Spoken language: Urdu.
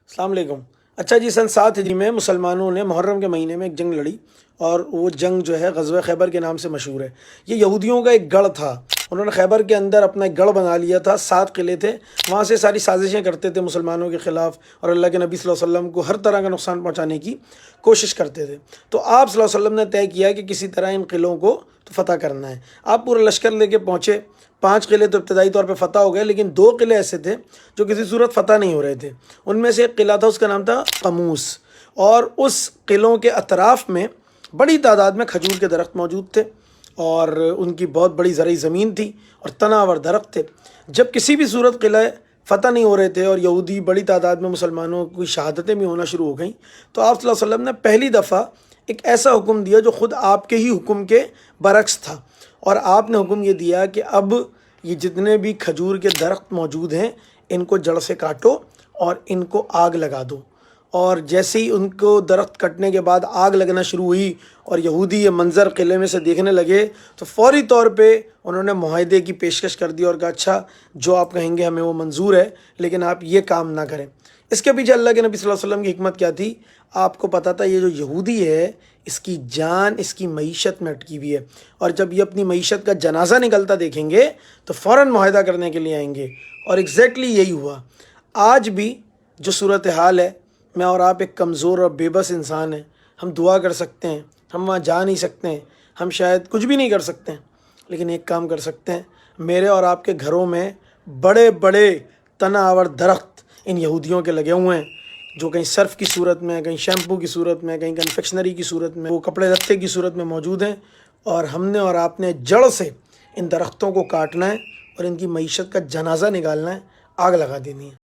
السلام علیکم۔ اچھا جی، سن 7 ہجری میں مسلمانوں نے محرم کے مہینے میں ایک جنگ لڑی، اور وہ جنگ جو ہے غزوہ خیبر کے نام سے مشہور ہے۔ یہ یہودیوں کا ایک گڑھ تھا، انہوں نے خیبر کے اندر اپنا ایک گڑھ بنا لیا تھا، 7 قلعے تھے، وہاں سے ساری سازشیں کرتے تھے مسلمانوں کے خلاف، اور اللہ کے نبی صلی اللہ علیہ وسلم کو ہر طرح کا نقصان پہنچانے کی کوشش کرتے تھے۔ تو آپ صلی اللہ علیہ وسلم نے طے کیا کہ کسی طرح ان قلعوں کو فتح کرنا ہے۔ آپ پورا لشکر لے کے پہنچے۔ 5 قلعے تو ابتدائی طور پہ فتح ہو گئے، لیکن 2 قلعے ایسے تھے جو کسی صورت فتح نہیں ہو رہے تھے۔ ان میں سے ایک قلعہ تھا، اس کا نام تھا قموس، اور اس قلعوں کے اطراف میں بڑی تعداد میں کھجور کے درخت موجود تھے، اور ان کی بہت بڑی زرعی زمین تھی اور تناور درخت تھے۔ جب کسی بھی صورت قلعہ فتح نہیں ہو رہے تھے اور یہودی بڑی تعداد میں مسلمانوں کی شہادتیں بھی ہونا شروع ہو گئیں، تو آپ صلی اللہ علیہ وسلم نے پہلی دفعہ ایک ایسا حکم دیا جو خود آپ کے ہی حکم کے برعکس تھا، اور آپ نے حکم یہ دیا کہ اب یہ جتنے بھی کھجور کے درخت موجود ہیں ان کو جڑ سے کاٹو اور ان کو آگ لگا دو۔ اور جیسے ہی ان کو درخت کٹنے کے بعد آگ لگنا شروع ہوئی اور یہودی یہ منظر قلعے میں سے دیکھنے لگے، تو فوری طور پہ انہوں نے معاہدے کی پیشکش کر دی اور کہا اچھا جو آپ کہیں گے ہمیں وہ منظور ہے، لیکن آپ یہ کام نہ کریں۔ اس کے پیچھے اللہ کے نبی صلی اللہ علیہ وسلم کی حکمت کیا تھی؟ آپ کو پتہ تھا یہ جو یہودی ہے اس کی جان اس کی معیشت میں اٹکی ہوئی ہے، اور جب یہ اپنی معیشت کا جنازہ نکلتا دیکھیں گے تو فوراً معاہدہ کرنے کے لیے آئیں گے، اور ایگزیکٹلی یہی ہوا۔ آج بھی جو صورتحال ہے، میں اور آپ ایک کمزور اور بے بس انسان ہیں، ہم دعا کر سکتے ہیں، ہم وہاں جا نہیں سکتے ہیں، ہم شاید کچھ بھی نہیں کر سکتے ہیں، لیکن ایک کام کر سکتے ہیں، میرے اور آپ کے گھروں میں بڑے بڑے تنا آور درخت ان یہودیوں کے لگے ہوئے ہیں، جو کہیں صرف کی صورت میں، کہیں شیمپو کی صورت میں، کہیں کنفیکشنری کی صورت میں، وہ کپڑے لتے کی صورت میں موجود ہیں، اور ہم نے اور آپ نے جڑ سے ان درختوں کو کاٹنا ہے اور ان کی معیشت کا جنازہ نکالنا ہے، آگ لگا دینی ہے۔